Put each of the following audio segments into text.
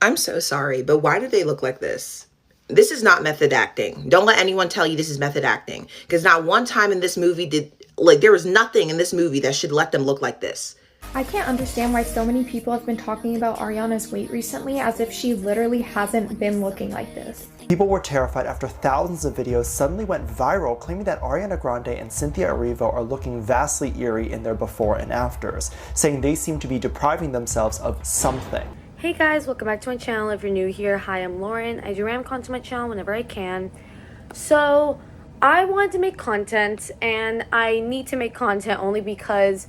I'm so sorry, but why do they look like this? This is not method acting. Don't let anyone tell you this is method acting. Because not one time in this movie there was nothing in this movie that should let them look like this. I can't understand why so many people have been talking about Ariana's weight recently as if she literally hasn't been looking like this. People were terrified after thousands of videos suddenly went viral claiming that Ariana Grande and Cynthia Ervio are looking vastly eerie in their before and afters, saying they seem to be depriving themselves of something. Hey guys, welcome back to my channel. If you're new here, hi, I'm Lauren. I do random content on my channel whenever I can. So I wanted to make content, and I need to make content only because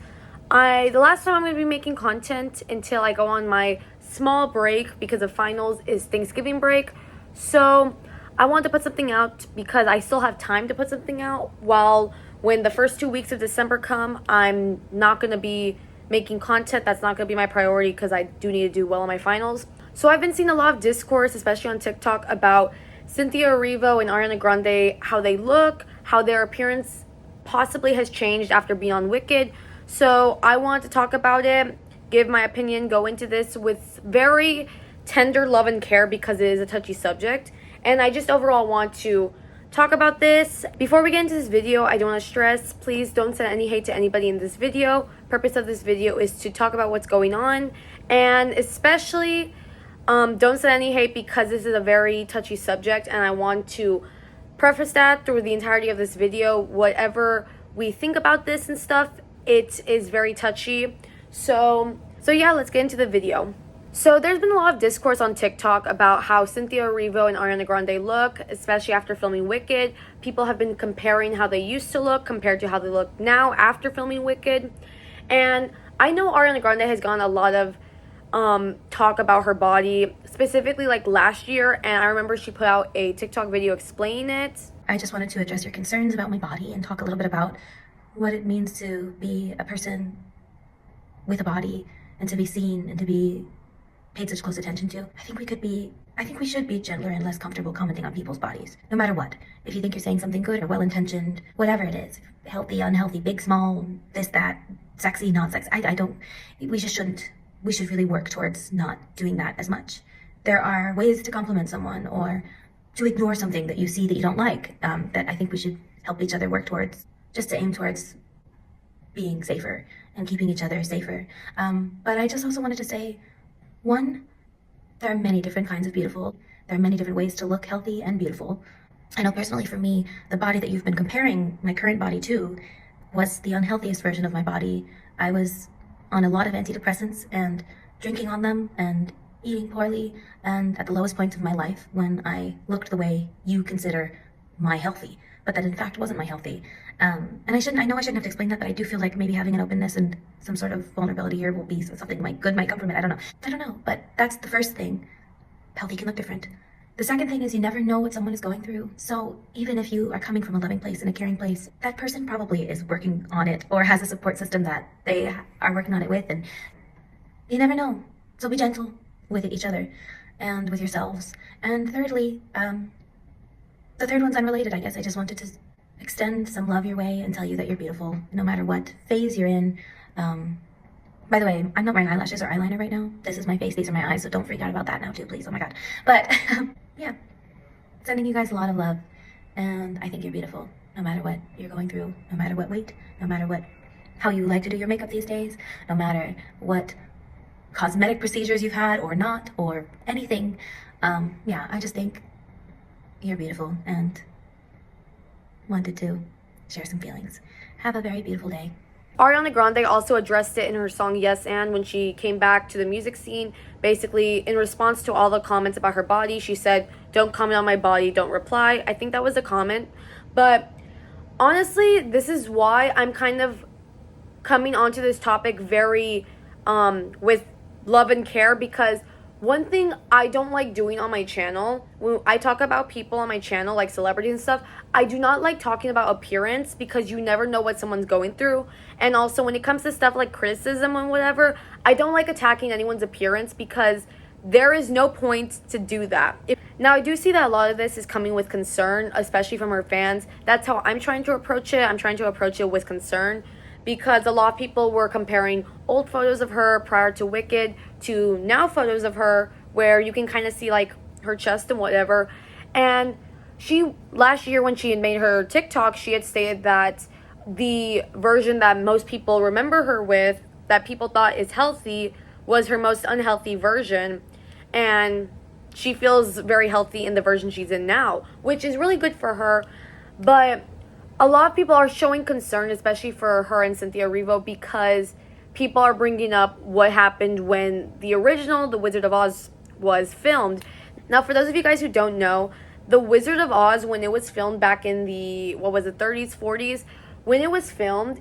the last time I'm going to be making content until I go on my small break because of finals is Thanksgiving break. So I wanted to put something out because I still have time to put something out, while when the first 2 weeks of December come, I'm not going to be making content. That's not going to be my priority because I do need to do well on my finals. So I've been seeing a lot of discourse, especially on TikTok, about Cynthia Erivo and Ariana Grande, how they look, how their appearance possibly has changed after being on Wicked. So I wanted to talk about it, give my opinion, go into this with very tender love and care because it is a touchy subject. And I just overall want to talk about this. Before we get into this video, I don't want to stress, please don't send any hate to anybody in this video. Purpose of this video is to talk about what's going on, and especially don't send any hate because this is a very touchy subject, and I want to preface that through the entirety of this video. Whatever we think about this and stuff, it is very touchy. So yeah, let's get into the video. So there's been a lot of discourse on TikTok about how Cynthia Erivo and Ariana Grande look, especially after filming Wicked. People have been comparing how they used to look compared to how they look now after filming Wicked. And I know Ariana Grande has gotten a lot of talk about her body, specifically like last year, and I remember she put out a TikTok video explaining it. I just wanted to address your concerns about my body and talk a little bit about what it means to be a person with a body and to be seen and to be paid such close attention to. I think we should be gentler and less comfortable commenting on people's bodies, no matter what. If you think you're saying something good or well-intentioned, whatever it is, healthy, unhealthy, big, small, this, that, sexy, not sexy, we just shouldn't. We should really work towards not doing that as much. There are ways to compliment someone or to ignore something that you see that you don't like, that I think we should help each other work towards, just to aim towards being safer and keeping each other safer. But I just also wanted to say, one, there are many different kinds of beautiful. There are many different ways to look healthy and beautiful. I know personally for me, the body that you've been comparing my current body to was the unhealthiest version of my body. I was on a lot of antidepressants and drinking on them and eating poorly, and at the lowest point of my life when I looked the way you consider my healthy, but that in fact wasn't my healthy. And I know I shouldn't have to explain that, but I do feel like maybe having an openness and some sort of vulnerability here will be something might come from it. I don't know, but that's the first thing. Healthy can look different. The second thing is you never know what someone is going through. So even if you are coming from a loving place and a caring place, that person probably is working on it or has a support system that they are working on it with, and you never know. So be gentle with each other and with yourselves. And thirdly, the third one's unrelated, I guess. I just wanted to extend some love your way and tell you that you're beautiful, no matter what phase you're in. By the way, I'm not wearing eyelashes or eyeliner right now. This is my face, these are my eyes, so don't freak out about that now too, please. Oh my god. But, yeah. Sending you guys a lot of love, and I think you're beautiful, no matter what you're going through, no matter what weight, no matter how you like to do your makeup these days, no matter what cosmetic procedures you've had or not, or anything. Yeah, I just think you're beautiful, and wanted to share some feelings. Have a very beautiful day. Ariana Grande also addressed it in her song Yes And when she came back to the music scene. Basically, in response to all the comments about her body, she said, "Don't comment on my body, don't reply." I think that was a comment. But honestly, this is why I'm kind of coming onto this topic very with love and care, because one thing I don't like doing on my channel, when I talk about people on my channel, like celebrities and stuff, I do not like talking about appearance because you never know what someone's going through. And also when it comes to stuff like criticism and whatever, I don't like attacking anyone's appearance because there is no point to do that. Now, I do see that a lot of this is coming with concern, especially from her fans. That's how I'm trying to approach it. I'm trying to approach it with concern, because a lot of people were comparing old photos of her prior to Wicked to now photos of her where you can kind of see like her chest and whatever. And she, last year when she had made her TikTok, she had stated that the version that most people remember her with, that people thought is healthy, was her most unhealthy version. And she feels very healthy in the version she's in now, which is really good for her. But a lot of people are showing concern, especially for her and Cynthia Erivo, because people are bringing up what happened when the original The Wizard of Oz was filmed. Now, for those of you guys who don't know, The Wizard of Oz, when it was filmed back in the, 30s, 40s, when it was filmed,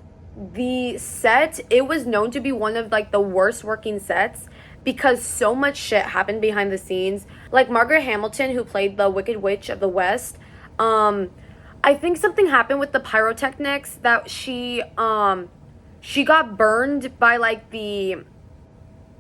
the set, it was known to be one of like the worst working sets because so much shit happened behind the scenes. Like Margaret Hamilton, who played the Wicked Witch of the West, I think something happened with the pyrotechnics that she got burned by like the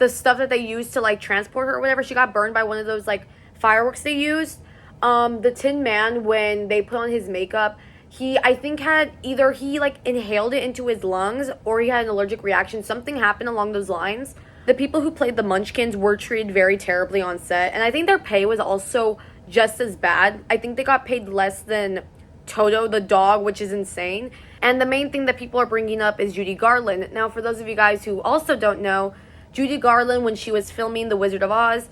stuff that they used to like transport her or whatever. She got burned by one of those like fireworks they used. The Tin Man, when they put on his makeup, I think had either he like inhaled it into his lungs or he had an allergic reaction. Something happened along those lines. The people who played the Munchkins were treated very terribly on set, and I think their pay was also just as bad. I think they got paid less than Toto the dog, which is insane. And the main thing that people are bringing up is Judy Garland. Now, for those of you guys who also don't know, Judy Garland, when she was filming The Wizard of Oz,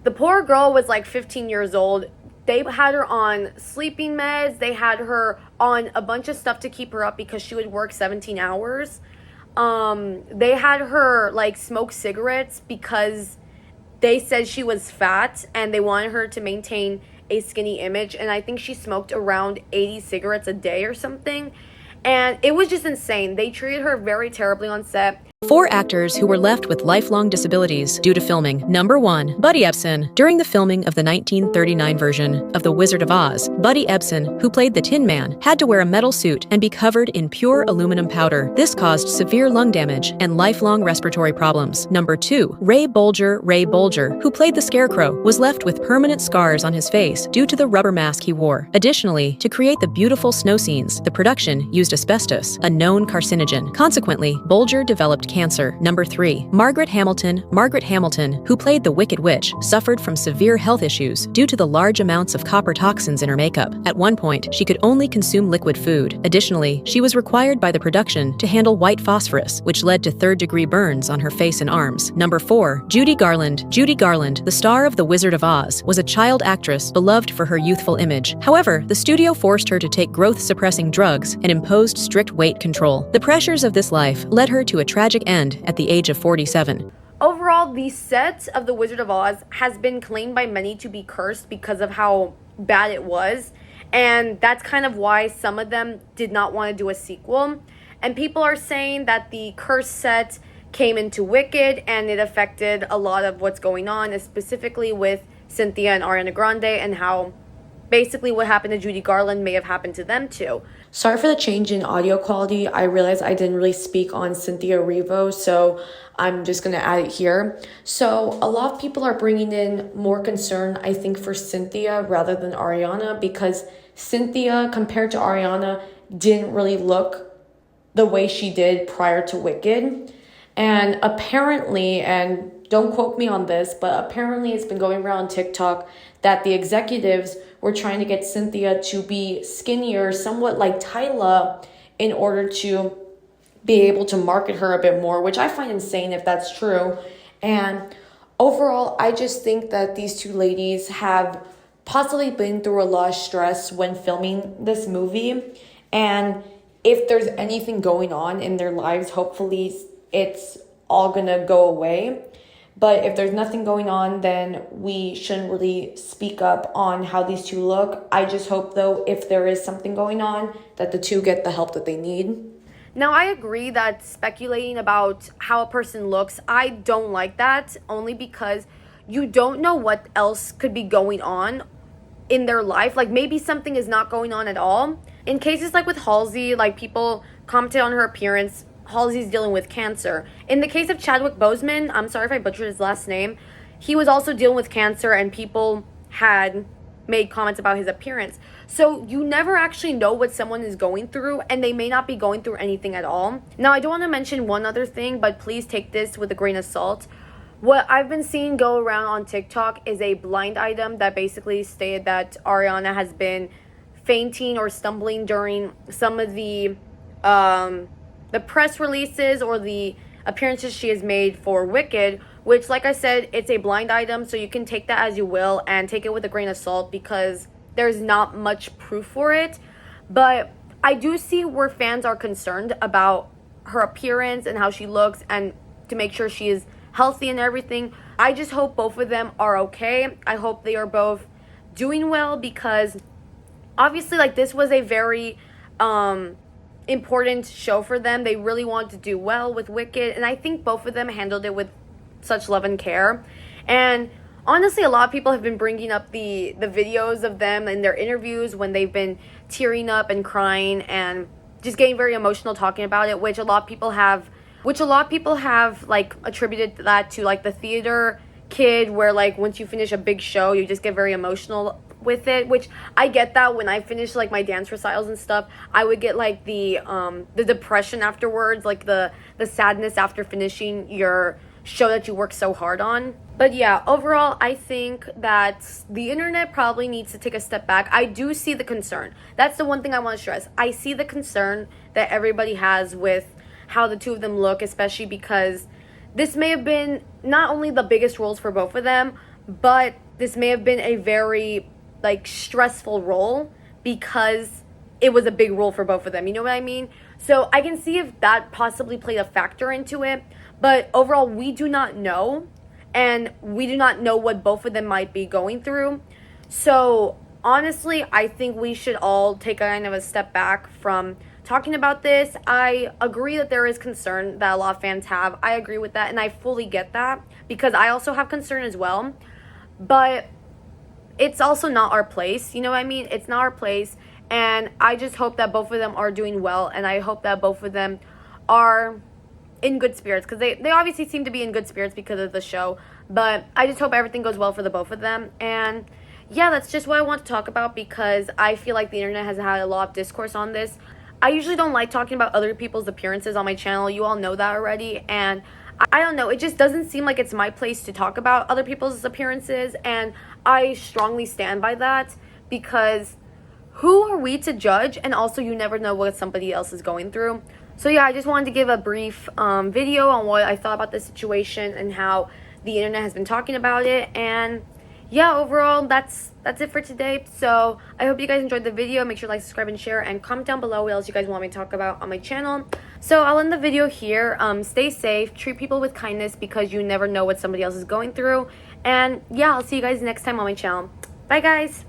the poor girl was like 15 years old. They had her on sleeping meds. They had her on a bunch of stuff to keep her up because she would work 17 hours. They had her like smoke cigarettes because they said she was fat and they wanted her to maintain a skinny image. And I think she smoked around 80 cigarettes a day or something. And it was just insane. They treated her very terribly on set. 4 actors who were left with lifelong disabilities due to filming. Number 1, Buddy Ebsen. During the filming of the 1939 version of The Wizard of Oz, Buddy Ebsen, who played the Tin Man, had to wear a metal suit and be covered in pure aluminum powder. This caused severe lung damage and lifelong respiratory problems. Number 2, Ray Bolger, who played the Scarecrow, was left with permanent scars on his face due to the rubber mask he wore. Additionally, to create the beautiful snow scenes, the production used asbestos, a known carcinogen. Consequently, Bolger developed cancer. Number 3, Margaret Hamilton, who played the Wicked Witch, suffered from severe health issues due to the large amounts of copper toxins in her makeup. At one point, she could only consume liquid food. Additionally, she was required by the production to handle white phosphorus, which led to third-degree burns on her face and arms. Number 4, Judy Garland. Judy Garland, the star of The Wizard of Oz, was a child actress beloved for her youthful image. However, the studio forced her to take growth-suppressing drugs and imposed strict weight control. The pressures of this life led her to a tragic end at the age of 47. Overall, the set of The Wizard of Oz has been claimed by many to be cursed because of how bad it was. And that's kind of why some of them did not want to do a sequel. And people are saying that the cursed set came into Wicked and it affected a lot of what's going on, specifically with Cynthia and Ariana Grande, and how basically what happened to Judy Garland may have happened to them too. Sorry for the change in audio quality. I realized I didn't really speak on Cynthia Erivo, so I'm just going to add it here. So a lot of people are bringing in more concern, I think, for Cynthia rather than Ariana, because Cynthia, compared to Ariana, didn't really look the way she did prior to Wicked. And apparently, and don't quote me on this, but apparently it's been going around TikTok that the executives were trying to get Cynthia to be skinnier, somewhat like Tyla, in order to be able to market her a bit more, which I find insane if that's true. And overall, I just think that these two ladies have possibly been through a lot of stress when filming this movie. And if there's anything going on in their lives, hopefully it's all gonna go away. But if there's nothing going on, then we shouldn't really speak up on how these two look. I just hope, though, if there is something going on, that the two get the help that they need. Now, I agree that speculating about how a person looks, I don't like that, only because you don't know what else could be going on in their life. Like, maybe something is not going on at all. In cases like with Halsey, like, people commented on her appearance. Halsey's dealing with cancer. In the case of Chadwick Boseman, I'm sorry if I butchered his last name, he was also dealing with cancer and people had made comments about his appearance. So you never actually know what someone is going through, and they may not be going through anything at all. Now, I do want to mention one other thing, but please take this with a grain of salt. what I've been seeing go around on TikTok is a blind item that basically stated that Ariana has been fainting or stumbling during some of the press releases or the appearances she has made for Wicked, which, like I said, it's a blind item, so you can take that as you will and take it with a grain of salt because there's not much proof for it. But I do see where fans are concerned about her appearance and how she looks and to make sure she is healthy and everything. I just hope both of them are okay. I hope they are both doing well because obviously, like, this was a very important show for them. They really wanted to do well with Wicked, and I think both of them handled it with such love and care. And honestly, a lot of people have been bringing up the videos of them in their interviews when they've been tearing up and crying and just getting very emotional talking about it, which a lot of people have like attributed that to like the theater kid, where like once you finish a big show you just get very emotional with it, which I get that. When I finish like my dance recitals and stuff, I would get like the depression afterwards, like the sadness after finishing your show that you worked so hard on. But yeah, overall, I think that the internet probably needs to take a step back. I do see the concern. That's the one thing I want to stress. I see the concern that everybody has with how the two of them look, especially because this may have been not only the biggest roles for both of them, but this may have been a very like stressful role because it was a big role for both of them. You know what I mean? So I can see if that possibly played a factor into it. But overall, we do not know. And we do not know what both of them might be going through. So honestly, I think we should all take kind of a step back from talking about this. I agree that there is concern that a lot of fans have. I agree with that, and I fully get that because I also have concern as well. But it's also not our place, you know what I mean? It's not our place, and I just hope that both of them are doing well, and I hope that both of them are in good spirits because they obviously seem to be in good spirits because of the show. But I just hope everything goes well for the both of them. And yeah, that's just what I want to talk about because I feel like the internet has had a lot of discourse on this. I usually don't like talking about other people's appearances on my channel. You all know that already. And I don't know, it just doesn't seem like it's my place to talk about other people's appearances. And I strongly stand by that because who are we to judge? And also, you never know what somebody else is going through. So yeah, I just wanted to give a brief video on what I thought about this situation and how the internet has been talking about it. And yeah, overall, that's it for today. So I hope you guys enjoyed the video. Make sure to like, subscribe, and share, and comment down below what else you guys want me to talk about on my channel. So I'll end the video here. Stay safe, treat people with kindness because you never know what somebody else is going through. And yeah, I'll see you guys next time on my channel. Bye guys.